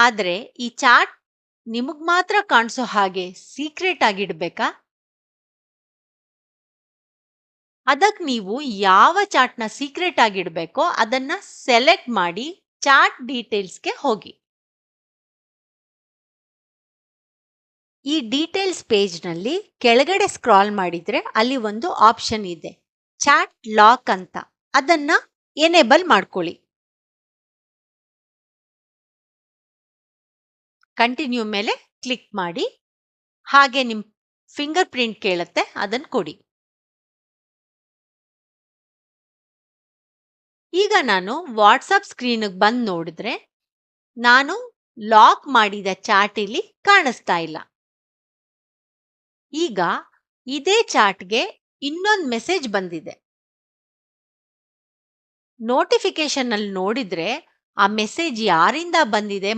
ಆದ್ರೆ ಈ ಚಾಟ್ ನಿಮಗ್ ಮಾತ್ರ ಕಾಣಿಸೋ ಹಾಗೆ ಸೀಕ್ರೆಟ್ ಆಗಿಡ್ಬೇಕಾ? ಅದಕ್ಕೆ ನೀವು ಯಾವ ಚಾಟ್ನ ಸೀಕ್ರೆಟ್ ಆಗಿಡ್ಬೇಕೋ ಅದನ್ನ ಸೆಲೆಕ್ಟ್ ಮಾಡಿ ಚಾಟ್ ಡೀಟೇಲ್ಸ್ಗೆ ಹೋಗಿ. ಈ ಡೀಟೇಲ್ಸ್ ಪೇಜ್ನಲ್ಲಿ ಕೆಳಗಡೆ ಸ್ಕ್ರಾಲ್ ಮಾಡಿದ್ರೆ ಅಲ್ಲಿ ಒಂದು ಆಪ್ಷನ್ ಇದೆ, ಚಾಟ್ ಲಾಕ್ ಅಂತ. ಅದನ್ನ ಎನೇಬಲ್ ಮಾಡ್ಕೊಳ್ಳಿ. ಕಂಟಿನ್ಯೂ ಮೇಲೆ ಕ್ಲಿಕ್ ಮಾಡಿ. ಹಾಗೆ ನಿಮ್ ಫಿಂಗರ್ ಪ್ರಿಂಟ್ ಕೇಳುತ್ತೆ, ಅದನ್ನ ಕೊಡಿ. ಈಗ ನಾನು ವಾಟ್ಸಪ್ ಸ್ಕ್ರೀನ್ಗೆ ಬಂದು ನೋಡಿದ್ರೆ ನಾನು ಲಾಕ್ ಮಾಡಿದ ಚಾಟ್ ಇಲ್ಲಿ ಕಾಣಿಸ್ತಾ ಇಲ್ಲ. ಈಗ ಇದೇ ಚಾಟ್ಗೆ ಇನ್ನೊಂದು ಮೆಸೇಜ್ ಬಂದಿದೆ. ನೋಟಿಫಿಕೇಶನ್ ಅಲ್ಲಿ ನೋಡಿದ್ರೆ ಆ ಮೆಸೇಜ್ ಯಾರಿಂದ ಬಂದಿದೆ